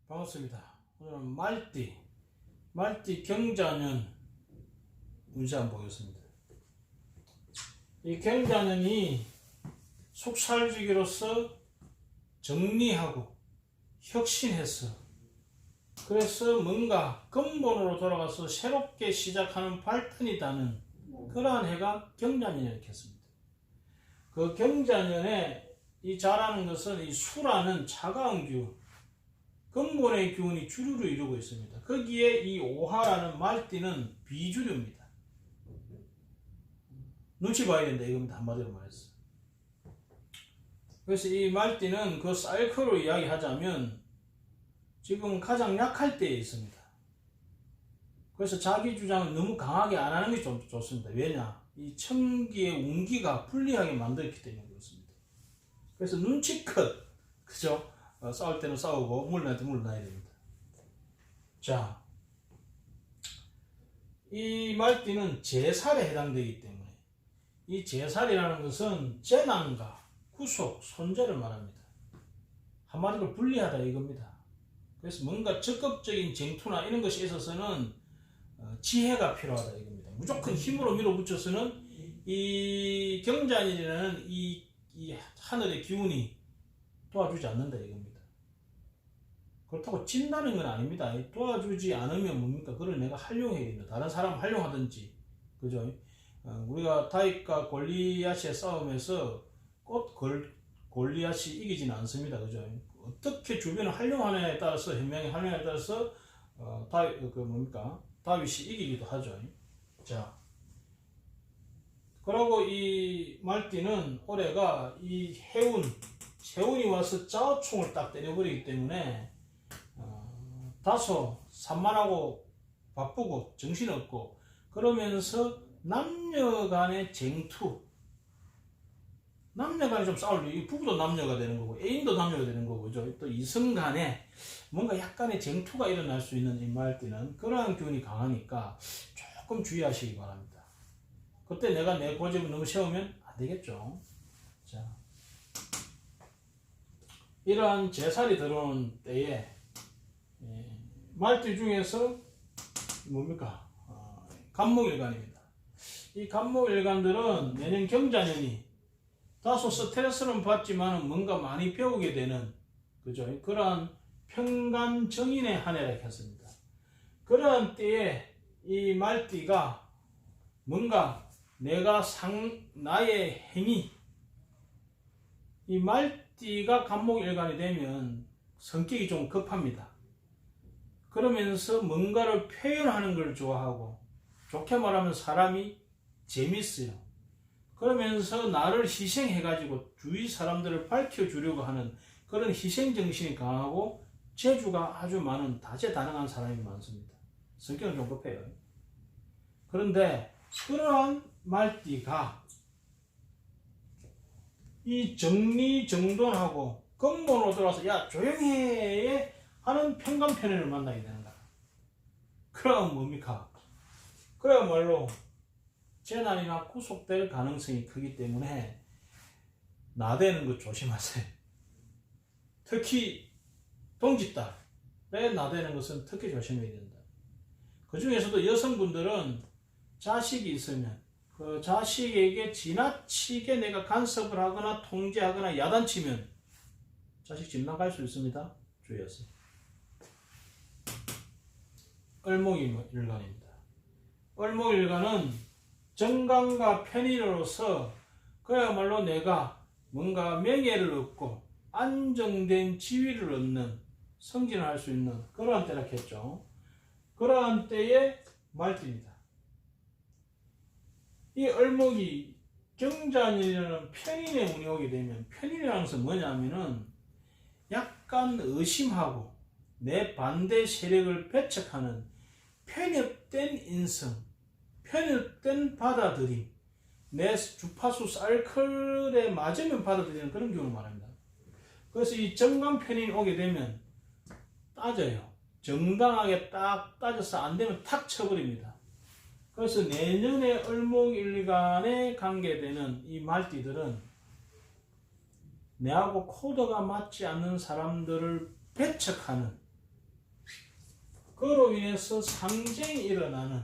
반갑습니다. 오늘은 말띠 경자년 운세 한번 보겠습니다. 이 경자년이 속살주기로서 정리하고 혁신해서 그래서 뭔가 근본으로 돌아가서 새롭게 시작하는 발전이다는 그러한 해가 경자년이라고 했습니다. 그 경자년에 이 잘하는 것은 이 수라는 차가운 기운, 근본의 기운이 주류를 이루고 있습니다. 거기에 이 오하라는 말띠는 비주류입니다. 눈치 봐야 된다 이겁니다. 한마디로 말해서. 그래서 이 말띠는 그 사이클로 이야기하자면 지금 가장 약할 때에 있습니다. 그래서 자기 주장을 너무 강하게 안 하는 게 좀 좋습니다. 왜냐? 이 천기의 운기가 불리하게 만들었기 때문에 그렇습니다. 그래서 눈치껏, 그죠? 싸울 때는 싸우고 물러날 때 물러나야 됩니다. 자, 이 말띠는 제살에 해당되기 때문에 이 제살이라는 것은 재난과 구속, 손재를 말합니다. 한마디로 불리하다 이겁니다. 그래서 뭔가 적극적인 쟁투나 이런 것에 있어서는 지혜가 필요하다 이겁니다. 무조건 힘으로 밀어붙여서는 이 경자년이라는 이 하늘의 기운이 도와주지 않는다 이겁니다. 그렇다고 진다는 건 아닙니다. 도와주지 않으면 뭡니까? 그걸 내가 활용해야 됩니다. 다른 사람 활용하든지, 그죠? 우리가 다윗과 골리앗의 싸움에서 꼭 골리앗이 이기지는 않습니다. 그죠? 어떻게 주변을 활용하느냐에 따라서, 현명히 활용하느냐에 따라서 다윗이 이기기도 하죠. 자, 그리고 이 말띠는 올해가 이 세운이 와서 짜오총을 딱 때려버리기 때문에 다소 산만하고 바쁘고 정신없고 그러면서 남녀 간의 쟁투, 남녀 간에 좀 싸울 일, 부부도 남녀가 되는 거고 애인도 남녀가 되는 거고 또 이성 간에 뭔가 약간의 쟁투가 일어날 수 있는 이 말띠는 그러한 기운이 강하니까 조금 주의하시기 바랍니다. 그때 내가 내 고집을 너무 세우면 안 되겠죠. 자, 이러한 제살이 들어오는 때에 말띠 중에서 뭡니까? 간목일간입니다. 이 간목일간들은 내년 경자년이 다소 스트레스는 받지만 뭔가 많이 배우게 되는, 그죠? 그러한 평간정인의 한 해라 했습니다. 그러한 때에 이 말띠가 뭔가 나의 행위, 이 말띠가 간목일간이 되면 성격이 좀 급합니다. 그러면서 뭔가를 표현하는 걸 좋아하고, 좋게 말하면 사람이 재밌어요. 그러면서 나를 희생해가지고 주위 사람들을 밝혀주려고 하는 그런 희생정신이 강하고 재주가 아주 많은 다재다능한 사람이 많습니다. 성격은 좀 급해요. 그런데 그러한 말띠가 이 정리정돈하고 근본으로 들어와서 야 조용히 해 하는 평간편인을 만나게 되는 거야. 그럼 뭡니까? 그야말로 재난이나 구속될 가능성이 크기 때문에 나대는 거 조심하세요. 특히 동짓딸에 나대는 것은 특히 조심해야 된다. 그 중에서도 여성분들은 자식이 있으면 그 자식에게 지나치게 내가 간섭을 하거나 통제하거나 야단치면 자식 집 나갈 수 있습니다. 주의하세요. 을목일간입니다. 을목일간은 정강과 편인으로서 그야말로 내가 뭔가 명예를 얻고 안정된 지위를 얻는 성진을 할 수 있는 그러한 때라 했죠. 그러한 때의 말띠입니다. 이 을목이 경자년이라는 편인의 운이 오게 되면, 편인이라는 것은 뭐냐면은 약간 의심하고 내 반대 세력을 배척하는 편협된 인성, 편협된 받아들임, 내 주파수 사이클에 맞으면 받아들이는 그런 경우를 말합니다. 그래서 이 정관편인이 오게 되면 따져요. 정당하게 딱 따져서 안 되면 탁 쳐버립니다. 그래서 내년에 을목일간에 관계되는 이 말띠들은 내하고 코드가 맞지 않는 사람들을 배척하는 그로 인해서 상쟁이 일어나는,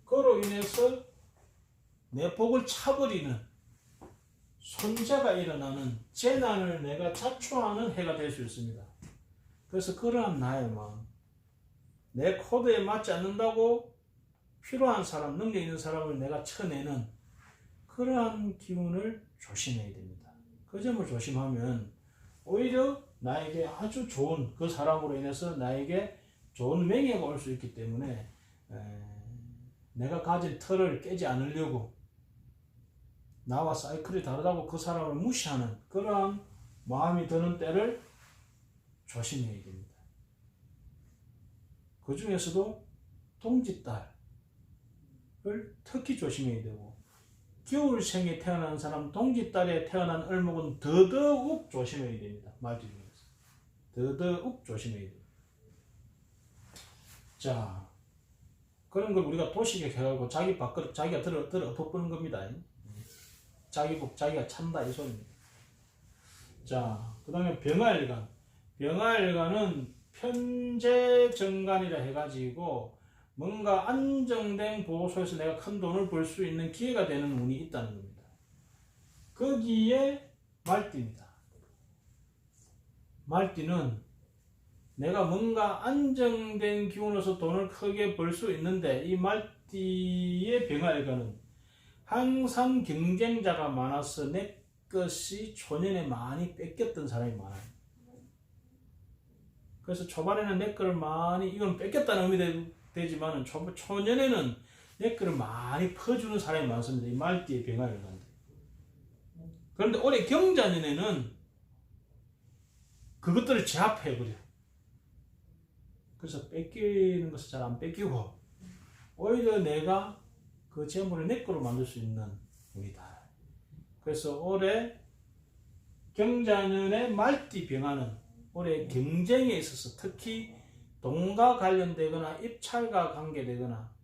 그로 인해서 내 복을 차버리는 손재가 일어나는 재난을 내가 자초하는 해가 될 수 있습니다. 그래서 그러한 나의 마음, 내 코드에 맞지 않는다고 필요한 사람, 능력 있는 사람을 내가 쳐내는 그러한 기운을 조심해야 됩니다. 그 점을 조심하면 오히려 나에게 아주 좋은, 그 사람으로 인해서 나에게 좋은 명예가 올 수 있기 때문에 내가 가진 틀을 깨지 않으려고 나와 사이클이 다르다고 그 사람을 무시하는 그러한 마음이 드는 때를 조심해야 됩니다. 그 중에서도 동짓달을 특히 조심해야 되고, 겨울생에 태어난 사람, 동짓달에 태어난 을목은 더더욱 조심해야 됩니다. 말띠 중에서 더더욱 조심해야 됩니다. 자, 그런 걸 우리가 도식에 해가지고 자기 밥그릇 자기가 들어 엎어보는 겁니다. 자기 복 자기가 찬다 이 소리입니다. 자, 그 다음에 병화일간. 병화일간은 편재정간이라 해가지고 뭔가 안정된 보호소에서 내가 큰 돈을 벌 수 있는 기회가 되는 운이 있다는 겁니다. 거기에 말띠입니다. 말띠는 내가 뭔가 안정된 기운으로서 돈을 크게 벌 수 있는데, 이 말띠의 병화일간은 항상 경쟁자가 많아서 내 것이 초년에 많이 뺏겼던 사람이 많아요. 그래서 초반에는 내 거를 많이, 이건 뺏겼다는 의미 되지만 초년에는 내 거를 많이 퍼주는 사람이 많습니다. 이 말띠의 병화일간. 그런데 올해 경자년에는 그것들을 제압해버려. 그래서 뺏기는 것을 잘 안 뺏기고 오히려 내가 그 재물을 내 거로 만들 수 있는 운이다. 그래서 올해 경자년의 말띠 병화는 올해 경쟁에 있어서 특히 돈과 관련되거나 입찰과 관계되거나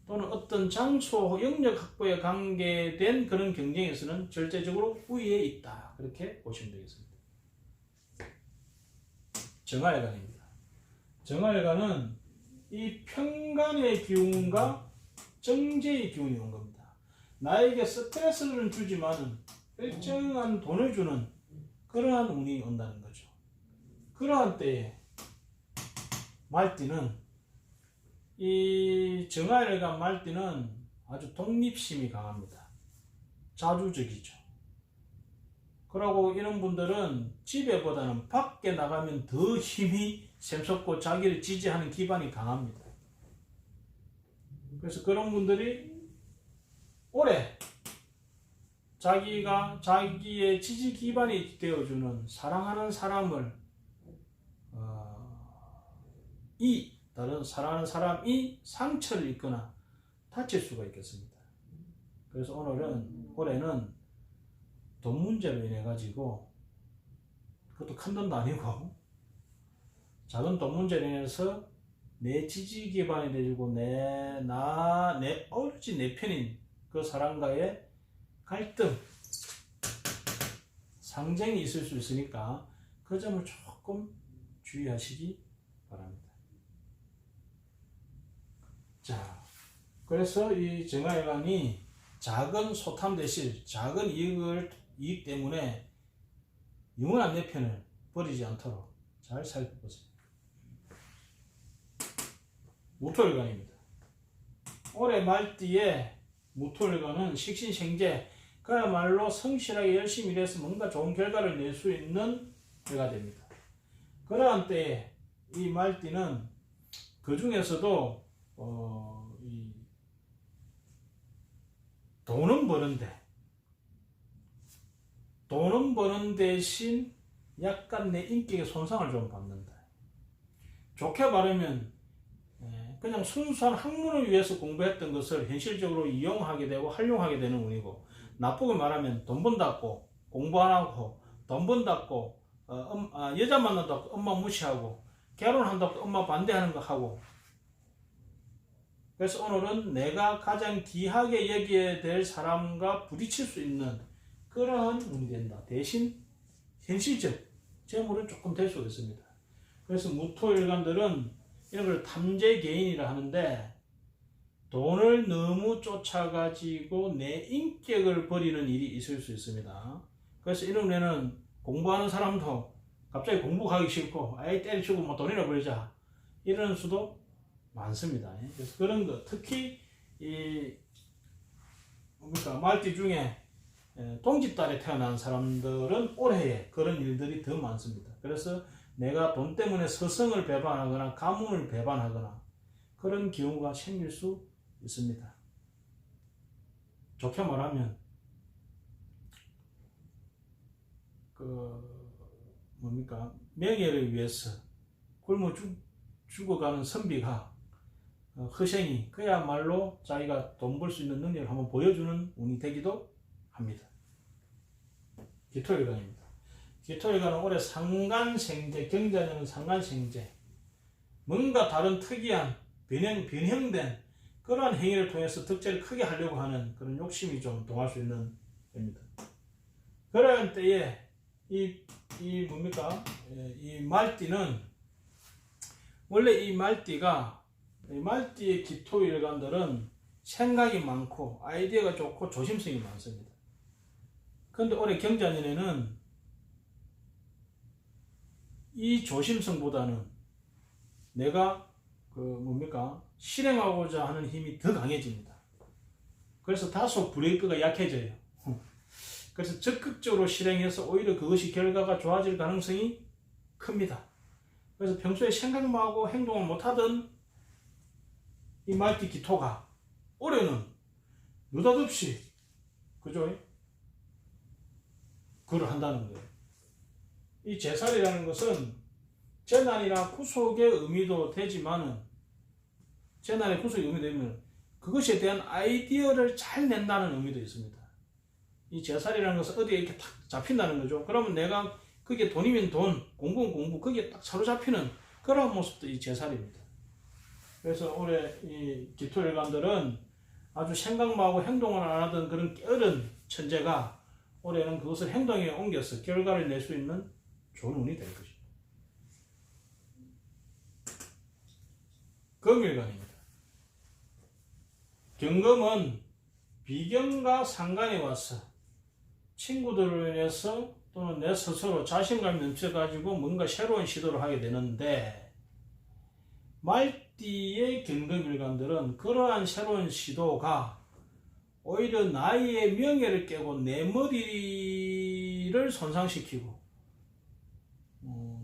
또는 어떤 장소, 영역 확보에 관계된 그런 경쟁에서는 절대적으로 우위에 있다. 그렇게 보시면 되겠습니다. 정화일간입니다. 정화일간은 이 편간의 기운과 정제의 기운이 온 겁니다. 나에게 스트레스를 주지만은 일정한 돈을 주는 그러한 운이 온다는 거죠. 그러한 때에 말띠는, 이 정화일간 말띠는 아주 독립심이 강합니다. 자주적이죠. 그러고 이런 분들은 집에보다는 밖에 나가면 더 힘이 샘솟고 자기를 지지하는 기반이 강합니다. 그래서 그런 분들이 올해 자기가 자기의 지지 기반이 되어주는 사랑하는 사람을 다른 사랑하는 사람이 상처를 입거나 다칠 수가 있겠습니다. 그래서 올해는 돈 문제로 인해 가지고, 그것도 큰 돈도 아니고 작은 돈 문제로 인해서 내 지지 기반이 되고 내 오로지 내 편인 그 사람과의 갈등, 상쟁이 있을 수 있으니까 그 점을 조금 주의하시기 바랍니다. 자, 그래서 이 정화일간이 작은 소탐 대실, 작은 이익 때문에 영원한 내 편을 버리지 않도록 잘 살펴보세요. 무토일간입니다. 올해 말띠에 무토일간은 식신생재, 그야말로 성실하게 열심히 일해서 뭔가 좋은 결과를 낼 수 있는 해가 됩니다. 그러한 때에 이 말띠는 그 중에서도 이 돈은 버는 대신 약간 내 인격에 손상을 좀 받는다. 좋게 말하면 그냥 순수한 학문을 위해서 공부했던 것을 현실적으로 이용하게 되고 활용하게 되는 운이고, 나쁘게 말하면 돈 번다고 공부 안 하고, 돈 번다고 여자 만난다고 엄마 무시하고, 결혼한다고 엄마 반대하는 거 하고, 그래서 오늘은 내가 가장 귀하게 여겨야 될 사람과 부딪힐 수 있는 그러한 운이 된다. 대신 현실적 재물은 조금 될 수 있습니다. 그래서 무토일간들은 이런 걸 탐재 개인이라 하는데, 돈을 너무 쫓아가지고 내 인격을 버리는 일이 있을 수 있습니다. 그래서 이런 애는 공부하는 사람도 갑자기 공부 가기 싫고 아예 때려치고 뭐 돈이나 벌자 이러는 수도 많습니다. 그래서 그런 거, 특히 이 뭡니까 말띠 중에 동짓달에 태어난 사람들은 올해에 그런 일들이 더 많습니다. 그래서 내가 돈 때문에 서성을 배반하거나 가문을 배반하거나 그런 경우가 생길 수 있습니다. 좋게 말하면 뭡니까 명예를 위해서 굶어 죽어가는 선비가 허생이 그야말로 자기가 돈 벌 수 있는 능력을 한번 보여주는 운이 되기도 합니다. 기토일간입니다. 기토일간은 올해 상간생재, 경자년은 상간생재, 뭔가 다른 특이한 변형된 그러한 행위를 통해서 득제를 크게 하려고 하는 그런 욕심이 좀 동할 수 있는 때입니다. 그런 때에 이 뭡니까 이 말띠는 원래 이 말띠의 기토일간들은 생각이 많고 아이디어가 좋고 조심성이 많습니다. 그런데 올해 경자년에는 이 조심성보다는 내가 실행하고자 하는 힘이 더 강해집니다. 그래서 다소 브레이크가 약해져요. 그래서 적극적으로 실행해서 오히려 그것이 결과가 좋아질 가능성이 큽니다. 그래서 평소에 생각만 하고 행동을 못하던 이 말띠 기토가 올해는 느닷없이 그걸 한다는 거예요. 이 제살이라는 것은 재난이나 구속의 의미도 되지만은 재난의 구속의 의미도 되면 그것에 대한 아이디어를 잘 낸다는 의미도 있습니다. 이 제살이라는 것은 어디에 이렇게 탁 잡힌다는 거죠. 그러면 내가 그게 돈이면 돈, 공부는 공부, 거기에 딱 사로잡히는 그런 모습도 이 제살입니다. 그래서 올해 이 기토일간들은 아주 생각만 하고 행동을 안 하던 그런 게으른 천재가 올해는 그것을 행동에 옮겨서 결과를 낼 수 있는 좋은 운이 될 것입니다. 금일간입니다. 경금은 비경과 상간에 와서 친구들로 인해서 또는 내 스스로 자신감이 넘쳐가지고 뭔가 새로운 시도를 하게 되는데, 말띠의 경금일간들은 그러한 새로운 시도가 오히려 나의 명예를 깨고 내 머리를 손상시키고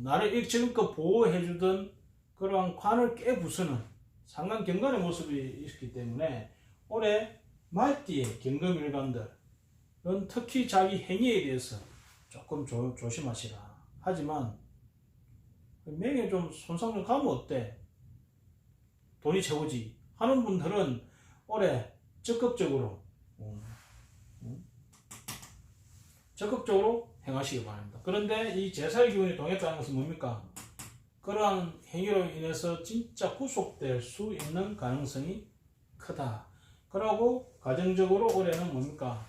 나를 지금껏 보호해주던 그러한 관을 깨부수는 상간 경간의 모습이 있기 때문에 올해 말띠의 경금일간들은 특히 자기 행위에 대해서 조금 조심하시라. 하지만 명예 좀 손상 좀 가면 어때? 돈이 최고지 하는 분들은 올해 적극적으로 행하시기 바랍니다. 그런데 이 제살 기운이 동했다는 것은 뭡니까? 그러한 행위로 인해서 진짜 구속될 수 있는 가능성이 크다. 그러고 가정적으로 올해는 뭡니까?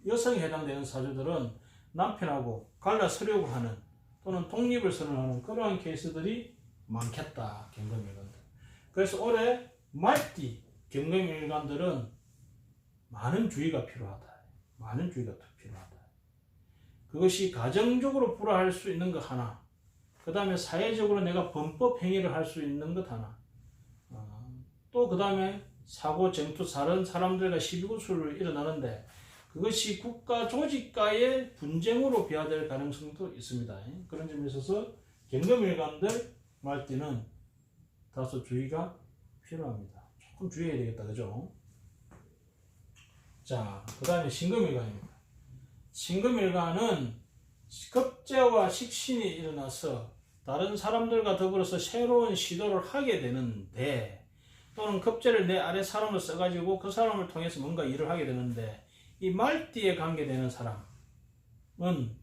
여성에 해당되는 사주들은 남편하고 갈라서려고 하는 또는 독립을 선언하는 그러한 케이스들이 많겠다. 경금일간들. 그래서 올해 말띠 경금일간들은 많은 주의가 필요하다. 많은 주의가 필요하다. 그것이 가정적으로 불화할 수 있는 것 하나, 그 다음에 사회적으로 내가 범법 행위를 할 수 있는 것 하나, 또 그 다음에 사고, 쟁투, 다른 사람들과 시비구술을 일어나는데 그것이 국가 조직과의 분쟁으로 비화될 가능성도 있습니다. 그런 점에 있어서 경금일간들 말띠는 다소 주의가 필요합니다. 조금 주의해야 되겠다. 그죠? 자, 그 다음에 신금일간입니다. 신금일간은 급제와 식신이 일어나서 다른 사람들과 더불어서 새로운 시도를 하게 되는데, 또는 급제를 내 아래 사람을 써가지고 그 사람을 통해서 뭔가 일을 하게 되는데, 이 말띠에 관계되는 사람은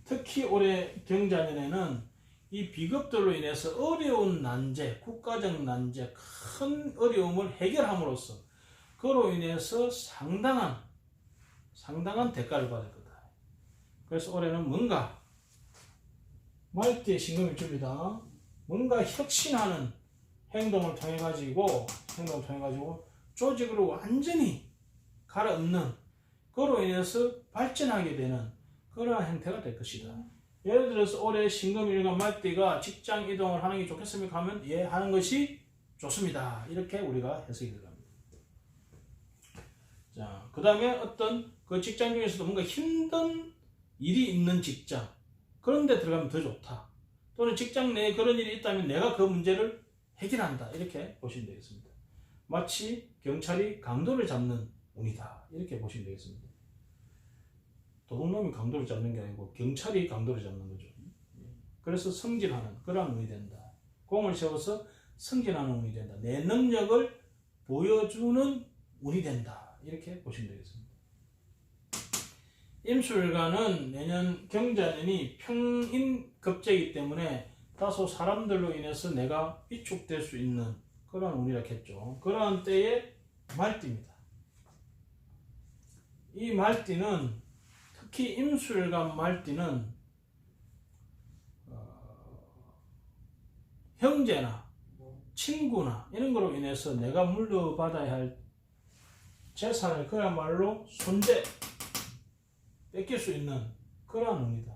특히 올해 경자년에는 이 비급들로 인해서 어려운 난제, 국가적 난제, 큰 어려움을 해결함으로써 그로 인해서 상당한 대가를 받을 거다. 그래서 올해는 뭔가 말띠의 신금일주입니다. 뭔가 혁신하는 행동을 통해 가지고 조직을 완전히 갈아엎는, 그로 인해서 발전하게 되는 그러한 형태가 될 것이다. 예를 들어서 올해 신금일간 말띠가 직장 이동을 하는 게 좋겠습니까 하면 예, 하는 것이 좋습니다. 이렇게 우리가 해석이 들어갑니다. 자, 그 다음에 어떤 그 직장 중에서도 뭔가 힘든 일이 있는 직장, 그런 데 들어가면 더 좋다. 또는 직장 내에 그런 일이 있다면 내가 그 문제를 해결한다. 이렇게 보시면 되겠습니다. 마치 경찰이 강도를 잡는 운이다. 이렇게 보시면 되겠습니다. 도둑놈이 강도를 잡는 게 아니고 경찰이 강도를 잡는 거죠. 그래서 승진하는 그런 운이 된다. 공을 세워서 승진하는 운이 된다. 내 능력을 보여주는 운이 된다. 이렇게 보시면 되겠습니다. 임수일간은 내년 경자년이 평인급제이기 때문에 다소 사람들로 인해서 내가 위축될 수 있는 그런 운이라겠죠. 그러한 때의 말띠입니다. 이 말띠는 특히 임수일간 말띠는 형제나 친구나 이런 거로 인해서 내가 물려받아야 할 재산을 그야말로 손재 뺏길 수 있는 그러한 운이다.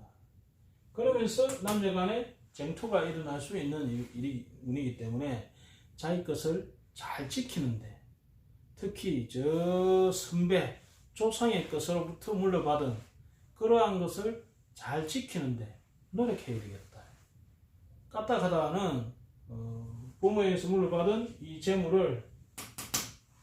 그러면서 남녀간에 쟁투가 일어날 수 있는 운이기 때문에 자기 것을 잘 지키는데, 특히 저 선배 조상의 것으로부터 물려받은 그러한 것을 잘 지키는데 노력해야 되겠다. 까딱하다는 부모에게서 물려받은 이 재물을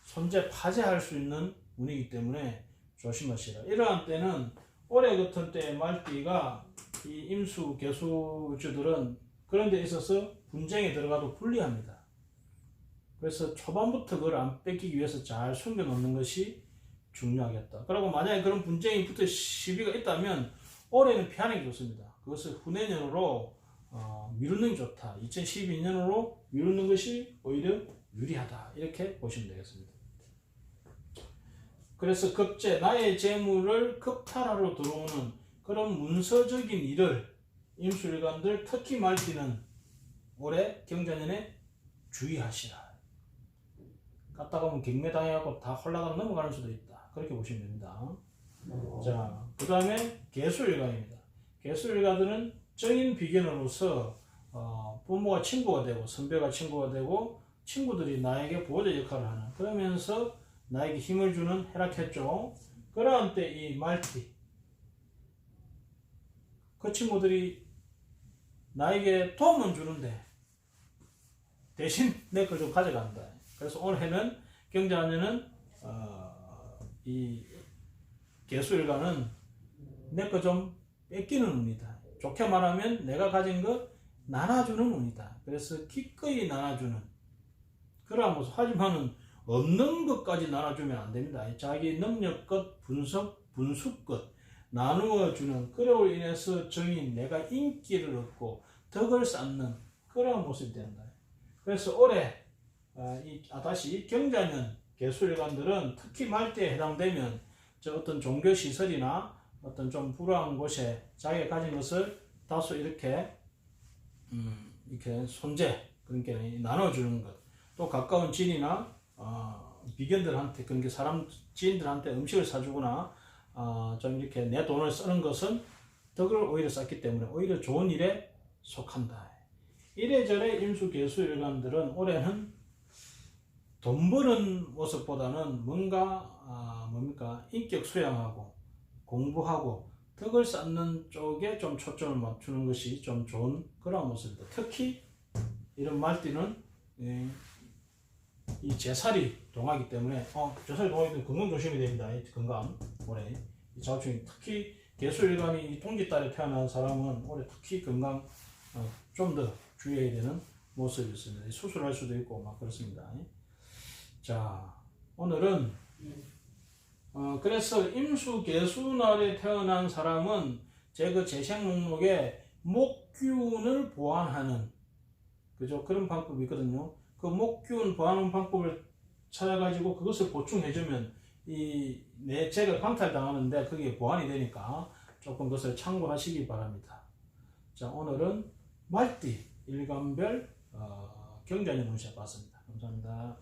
손재 파재할 수 있는 운이기 때문에 조심하시라. 이러한 때는 올해 같은 때의 말띠가 이 임수 개수주들은 그런 데 있어서 분쟁에 들어가도 불리합니다. 그래서 초반부터 그걸 안 뺏기기 위해서 잘 숨겨 놓는 것이 중요하겠다. 그리고 만약에 그런 분쟁이 붙어 시비가 있다면 올해는 피하는 게 좋습니다. 그것을 후내년으로 미루는 게 좋다. 2012년으로 미루는 것이 오히려 유리하다. 이렇게 보시면 되겠습니다. 그래서 급제, 나의 재물을 급탈하러 들어오는 그런 문서적인 일을 임수일간들 특히 말띠는 올해 경자년에 주의하시라. 갔다 가면 경매당해갖고 다 홀라당 넘어가는 수도 있다. 그렇게 보시면 됩니다. 자, 그 다음에 개수일간입니다. 개수일간들은 정인 비견으로서 부모가 친구가 되고 선배가 친구가 되고 친구들이 나에게 보호자 역할을 하는, 그러면서 나에게 힘을 주는 해락했죠. 그러한 때 이 말띠, 그 친구들이 나에게 도움은 주는데 대신 내 걸 좀 가져간다. 그래서 올해는 경자년은 이 개수일간은 내 거 좀 뺏기는 운이다. 좋게 말하면 내가 가진 거 나눠주는 운이다. 그래서 기꺼이 나눠주는 그러한 모습. 하지만은 없는 것까지 나눠주면 안 됩니다. 자기 능력껏 분수껏 나누어주는, 그로 인해서 정인, 내가 인기를 얻고 덕을 쌓는 그러한 모습이 된다. 그래서 올해 다시 경자년 개수일간들은 특히 말띠에 해당되면 저 어떤 종교시설이나 어떤 좀 불우한 곳에 자기가 가진 것을 다소 이렇게 손재, 그러니까 나눠주는 것, 또 가까운 지인이나 비견들한테, 그러니까 사람 지인들한테 음식을 사주거나 좀 이렇게 내 돈을 쓰는 것은 덕을 오히려 쌓기 때문에 오히려 좋은 일에 속한다. 이래저래 임수 개수일간들은 올해는 돈 버는 모습보다는 뭔가 인격 수양하고 공부하고 덕을 쌓는 쪽에 좀 초점을 맞추는 것이 좀 좋은 그런 모습입니다. 특히 이런 말띠는 이 제살이 동하기 때문에 제살이 동하기 때문에 건강 조심이 됩니다. 건강 올해 이 자충이, 특히 개수일간이 동짓달에 태어난 사람은 올해 특히 건강 좀 더 주의해야 되는 모습이 있습니다. 수술할 수도 있고 막 그렇습니다. 자, 오늘은 그래서 임수 개수날에 태어난 사람은 제 재생 목록에 목균을 보완하는, 그죠? 그런 방법이 있거든요. 그 목균 보완하는 방법을 찾아가지고 그것을 보충해주면 내 제가 강탈당하는데 그게 보완이 되니까 조금 그것을 참고하시기 바랍니다. 자, 오늘은 말띠 일간별 경제안전 문제 봤습니다. 감사합니다.